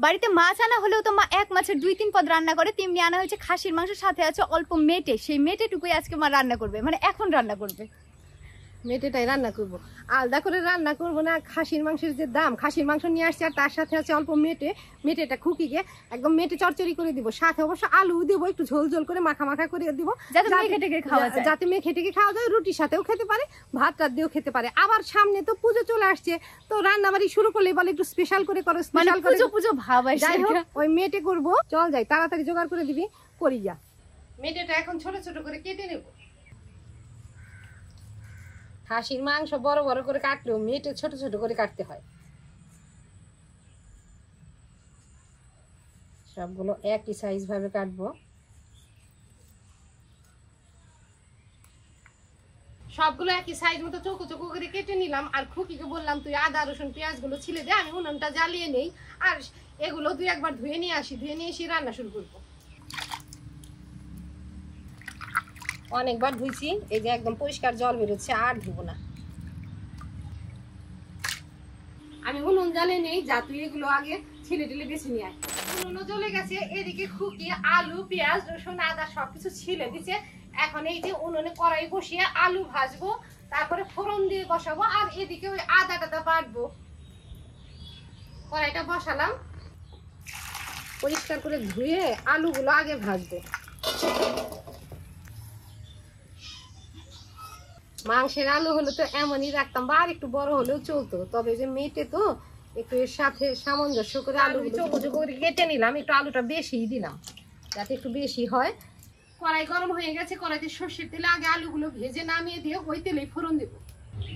বাড়িতে মাছ আনা হলেও তো মা এক মাছের 2-3 পদ রান্না করে, তেমনি আনা হয়েছে খাসির মাংস, সাথে আছে অল্প মেটে। সেই মেটেটুকুই আজকে মা রান্না করবে, মানে এখন রান্না করবে। মেটেটাই রান্না করব, আলাদা করে রান্না করব না। খাসির মাংসের যে দাম, খাসির মাংস নিয়ে আসছে আর তার সাথে আছে অল্প মেটে। মেটেটা খুকিকে একদম মেটে চচ্চড়ি করে দিব, সাথে অবশ্য আলু দিব, একটু ঝোল ঝোল করে মাখা মাখা করে দিব, যাতে মেখে টেকে খাওয়া যায়, রুটির সাথেও খেতে পারে, ভাত টাত দিয়েও খেতে পারে। আবার সামনে তো পুজো চলে আসছে, তো রান্না বাড়ি শুরু করলে বলে একটু স্পেশাল করে করো, স্পেশাল করে পুজো ভাব আসে। যাই হোক ওই মেটে করব, চল যাই তাড়াতাড়ি জোগাড় করে দিবি, করি যা। মেটেটা এখন ছোট ছোট করে কেটে নেব। খাসির মাংস বড় বড় করে কাটলেও মেটে ছোট ছোট করে কাটতে হয়। সবগুলো একই সাইজ ভাবে কাটবো। সবগুলো একই সাইজ মতো চৌকো চৌকো করে কেটে নিলাম। আর খুকিকে বললাম তুই আদা রসুন পেঁয়াজ গুলো ছিলে দে, আমি উনুনটা জ্বালিয়ে নেই, আর এগুলো তুই একবার ধুয়ে নিয়ে আসি, ধুয়ে নিয়ে এসে রান্না শুরু করবো। অনেকবার ধুইছি, এই যে একদম পরিষ্কার জল বেরোচ্ছে, আর ধুবো না। আমি উনুন জ্বালিয়ে নেই, যা তুই এগুলো আগে ছিলে টেলে বেছে নিয়ে আয়। উনুনও জ্বলে গেছে, এদিকে খুকি আলু পেঁয়াজ রসুন আদা সবকিছু ছিলে দিছে। এখন এই যে উনুনে কড়াই বসিয়ে আলু ভাজবো, তারপরে ফোড়ন দিয়ে বসাবো, আর এদিকে ওই আদা টাদা বাটবো। কড়াইটা বসালাম, পরিষ্কার করে ধুয়ে আলুগুলো আগে ভাজবো। মাংসের আলু হলে তো এমনই রাখতাম, বা আর একটু বড় হলেও চলতো, তবে যে মেটে তো একটু এর সাথে সামঞ্জস্য করে আলু চৌকো চৌকো করে কেটে নিলাম, একটু আলুটা বেশি দিলাম যাতে একটু বেশি হয়। কড়াই গরম হয়ে গেছে, কড়াইতে সর্ষের তেলে আগে আলুগুলো ভেজে নামিয়ে দিয়ে ওই তেলে ফোড়ন দেব।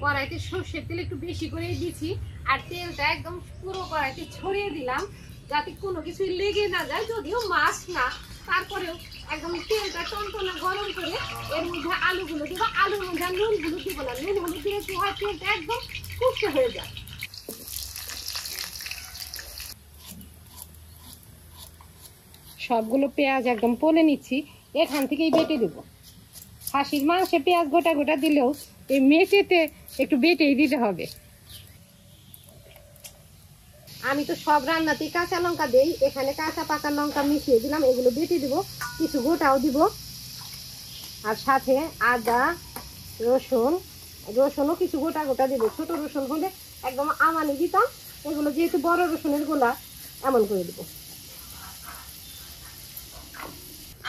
কড়াইতে সর্ষের তেল একটু বেশি করে দিছি, আর তেলটা একদম পুরো কড়াইতে ছড়িয়ে দিলাম যাতে কোনো কিছু লেগে না যায়, যদিও মাছ না, তারপরেও একদম তেলটা টনটনা গরম করে এর মধ্যে আলুগুলো দিব। আলুর মধ্যে নুন হলুদ দিব না, নুন হলুদ দিলে কি হয়, তেলটা একদম কুচকে হয়ে যায়। সবগুলো পেঁয়াজ একদম পলে নিচ্ছি, এখান থেকেই বেটে দেব। খাসির মাংসে পেঁয়াজ গোটা গোটা দিলেও এই মেটেতে একটু বেটেই দিতে হবে। আমি তো সব রান্নাতেই কাঁচা লঙ্কা দেই, এখানে কাঁচা পাকা লঙ্কা মিশিয়ে দিলাম, এগুলো বেটে দিব, কিছু গোটাও দিব, আর সাথে আদা রসুনও কিছু গোটা গোটা দেবো। ছোট রসুন হলে একদম আমানি দিতাম, এগুলো যেহেতু বড় রসুনের গোলা এমন করে দেবো।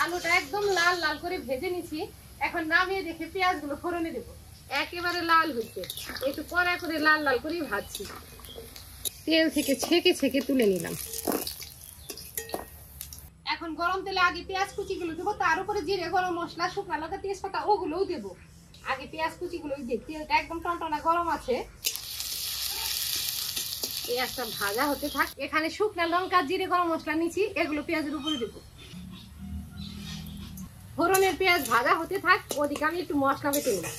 আলুটা একদম লাল লাল করে ভেজে নিছি, এখন নামিয়ে দেখে পেঁয়াজগুলো ফোড়নে দেবো। একেবারে লাল হচ্ছে, একটু কড়া করে লাল লাল করে ভাজছি। তেল থেকে ছেঁকে ছেঁকে তুলে নিলাম। এখন গরম তেলে আগে পেঁয়াজ কুচিগুলো দেবো, তার উপরে জিরে গরম মশলা শুকনো লঙ্কা তেজপাতা ওগুলোও দেবো। আগে পেঁয়াজ কুচিগুলো দিয়ে, তেলটা একদম টনটনা গরম আছে, পেঁয়াজটা ভাজা হতে থাক। এখানে শুকনো লঙ্কা জিরে গরম মশলা নিচ্ছি, এগুলো পেঁয়াজের উপরে দেবো। ফোড়নের পেঁয়াজ ভাজা হতে থাক, ওদিকে আমি একটু মশলা বেটে নিলাম।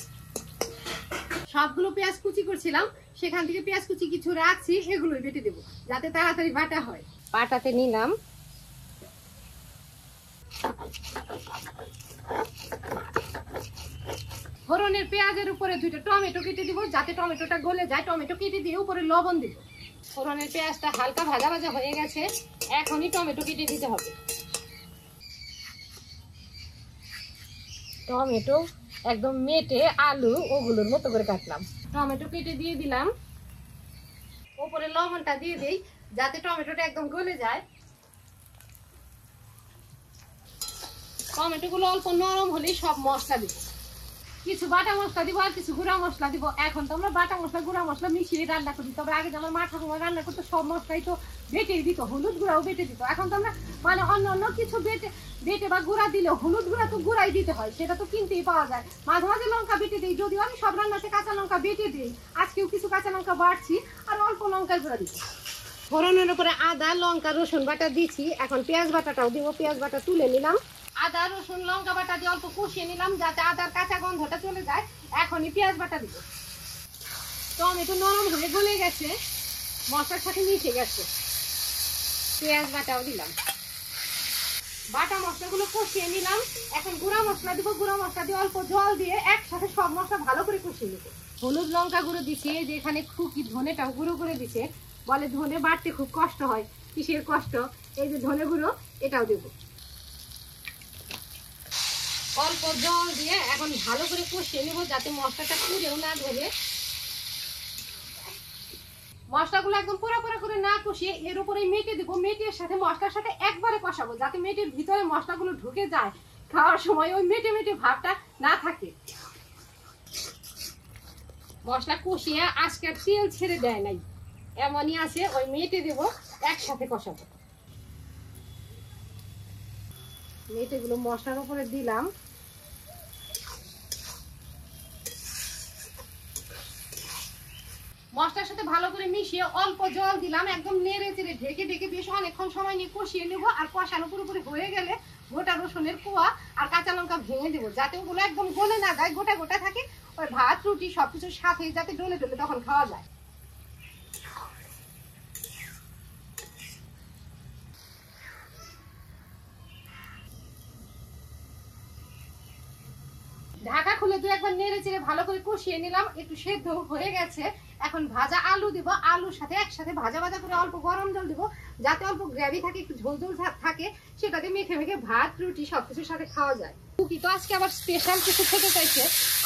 সবগুলো পেঁয়াজ কুচি করছিলাম, সেখান থেকে পেঁয়াজ কুচি কিছু রাখছি, এগুলোই বেটে দেবো যাতে তাড়াতাড়ি বাটা হয়। বাটাতে নিলাম, ফোড়নের পেঁয়াজের উপরে 2টা টমেটো কেটে দিব যাতে টমেটোটা গলে যায়। টমেটো কেটে দিয়ে উপরে লবণ দিব। ফোড়নের পেঁয়াজটা হালকা ভাজা ভাজা হয়ে গেছে, এখনই টমেটো কেটে দিতে হবে। টমেটো একদম মেটে আলু ওগুলোর মতো করে কাটলাম, টমেটো কেটে দিয়ে দিলাম। উপরে লবণটা দিয়ে দেই যাতে টমেটোটা একদম গলে যায়। টমেটোগুলো অল্প নরম হলেই সব মশলা দিব, কিছু বাটা মশলা দিব আর কিছু গুঁড়া মশলা দিব। এখন তো আমরা বাটা মশলা গুঁড়া মশলা মিশিয়ে রান্না করি, তবে আগে যে আমার মা ঠাকুমা রান্না করতো সব মশলাই তো বেটে দিত, হলুদ গুঁড়াও বেটে দিত। এখন তো আমরা মানে অন্য অন্য কিছু বেটে বা গুঁড়া দিলে হলুদ গুঁড়া তো গুঁড়াই দিতে হয়, সেটা তো কিনতেই পাওয়া যায়। মাঝে মাঝে লঙ্কা বেটে দিই, যদিও আমি সব রান্নাতে কাঁচা লঙ্কা বেটে দিই, আজকেও কিছু কাঁচা লঙ্কা বাড়ছি আর অল্প লঙ্কার গুঁড়া দিচ্ছি। ফোড়নের উপরে আদা লঙ্কা রসুন বাটা দিচ্ছি, এখন পেঁয়াজ বাটাটাও দিব। পেঁয়াজ বাটা তুলে নিলাম, আদা রসুন লঙ্কা বাটা দিয়ে অল্প কষিয়ে নিলাম যাতে আদার কাঁচা গন্ধটা চলে যায়। এখনই পেঁয়াজ বাটা দিব। টমেটো নরম হয়ে গলে গেছে, মশলার সাথে মিশে গেছে, পেঁয়াজ বাটাও দিলাম। বাটা মশলাগুলো কষিয়ে নিলাম, এখন গুঁড়া মশলা দিব। গুঁড়া মশলা দিয়ে অল্প জল দিয়ে একসাথে সব মশলা ভালো করে কষিয়ে নেব। হলুদ লঙ্কা গুঁড়ো দিচ্ছি, যেখানে খুকি ধনেটাও গুঁড়ো করে দিছে, বলে ধনে বাটতে খুব কষ্ট হয়, কিসের কষ্ট। এই যে ধনে গুঁড়ো এটাও দেবো, অল্প জল দিয়ে এখন ভালো করে কষিয়ে নেবো যাতে মশলাটা পুড়েও না ধরে। মশলাগুলো একদম পুরো করে না কষিয়ে এর উপরে মেটে দেবো, মেটের সাথে মশলার সাথে একবারে কষাবো যাতে মেটের ভিতরে মশলাগুলো ঢুকে যায়, খাওয়ার সময় ওই মেটে ভাবটা না থাকে। মশলা কষিয়ে আজকে তেল ছেড়ে দেয় নাই, এমনই আছে। ওই মেটে দেবো, একসাথে কষাবো। মেটেগুলো মশলার উপরে দিলাম, মশলার সাথে ভালো করে মিশিয়ে অল্প জল দিলাম, একদম নেড়ে চেড়ে ঢেকে বেশ অনেকক্ষণ সময় নিয়ে কষিয়ে নেবো। আর কষানো পুরোপুরি হয়ে গেলে গোটা রসুনের কোয়া আর কাঁচা লঙ্কা ভেঙে দেবো যাতে ওগুলো একদম গলে না যায়, গোটা থাকে। ওই ভাত রুটি সবকিছুর সাথে যাতে ডলে তখন খাওয়া যায়। ঢাকা খুলে দু একবার নেড়ে চেড়ে ভালো করে কষিয়ে নিলাম, একটু সেদ্ধ হয়ে গেছে। এখন ভাজা আলু দিব, আলুর সাথে একসাথে ভাজা করে অল্প গরম জল দিব যাতে অল্প গ্রেভি থাকে, একটু ঝোল থাকে, সেটাতে মেখে ভাত রুটি সবকিছুর সাথে খাওয়া যায়। কুকি তো আজকে আবার স্পেশাল কিছু খেতে চাইছে,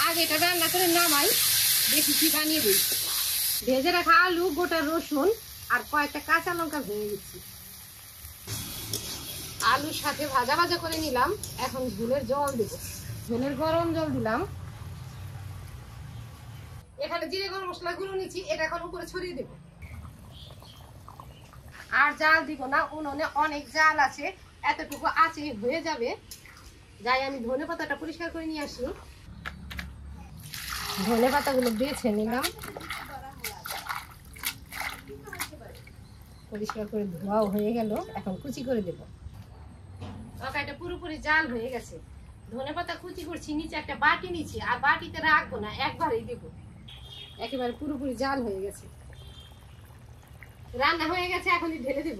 আগে এটা রান্না করে নামাই, দেখি কি বানিয়ে দিই। ভেজে রাখা আলু, গোটা রসুন আর কয়েকটা কাঁচা লঙ্কা ভেঙে দিচ্ছি, আলুর সাথে ভাজা করে নিলাম। এখন ঝোলের জল দেব, ঝোলের গরম জল দিলাম। এখানে জিরে গরম মশলা গুঁড়ো নিচ্ছি, এটা এখন উপরে ছড়িয়ে দেব। আর জাল দিব না, উনুনে অনেক জাল আছে, এতটুকু আছে হয়ে যাবে। যাই আমি ধনে পাতাটা পরিষ্কার করে নিয়ে আসি। ধনে পাতাগুলো বেছে নিলাম, পরিষ্কার করে ধোয়াও হয়ে গেল, এখন কুচি করে দেব। তরকারিটা পুরোপুরি জাল হয়ে গেছে। ধনে পাতা কুচি করছি, নিচে একটা বাটি নিচ্ছি, আর বাটিতে রাখবো না, একবারেই দেবো। একেবারে পুরোপুরি জাল হয়ে গেছে, রান্না হয়ে গেছে, এখনই ঢেলে দেব।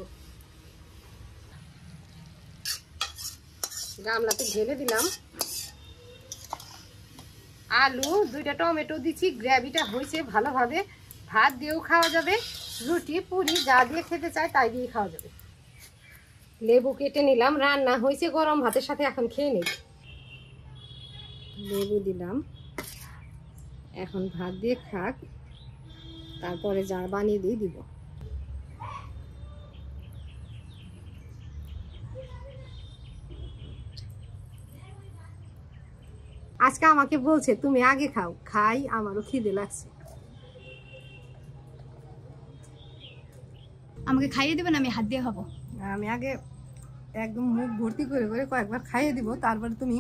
গামলাতে ঢেলে দিলাম। আলু, 2টা টমেটো দিচ্ছি, গ্রেভিটা হয়েছে ভালোভাবে। ভাত দিয়েও খাওয়া যাবে, রুটি পুরি যা দিয়ে খেতে চায় তাই দিয়ে খাওয়া যাবে। লেবু কেটে নিলাম, রান্না হয়েছে গরম ভাতের সাথে, এখন খেয়ে নেই। লেবু দিলাম, এখন ভাত দিয়ে খাক, তারপরে যা বানিয়ে দিয়ে দিব। আজকে আমাকে বলছে তুমি আগে খাও, খাই, আমারও খিদে লাগছে। আমাকে খাইয়ে দেবেন, আমি হাত দিয়ে খাবো। আমি আগে একদম মুখ ভর্তি করে কয়েকবার খাইয়ে দিব, তারপরে তুমি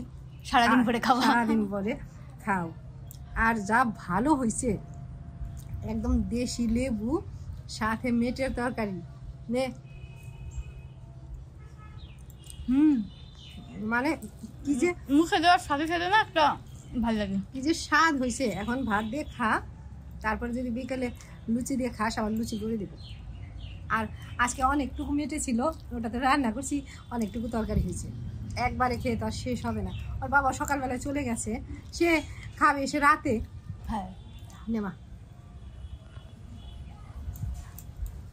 সারাদিন পরে খাও। সারাদিন পরে খাও। আর যা ভালো হয়েছে, একদম দেশি লেবু সাথে মেটের তরকারি নে। মানে কি যে মুখে দেওয়ার সাথে সাথে না একটা ভালো লাগে, কি যে স্বাদ হয়েছে। এখন ভাত দিয়ে খা, তারপরে যদি বিকালে লুচি দিয়ে খাস, আবার লুচি করে দেবো। আর আজকে অনেকটুকু মেটে ছিল, ওটাতে রান্না করছি, অনেকটুকু তরকারি হয়েছে, একবারে খেয়ে তো আর শেষ হবে না। ওর বাবা সকালবেলায় চলে গেছে, সে খাবে এসে রাতে। হ্যাঁ নেমা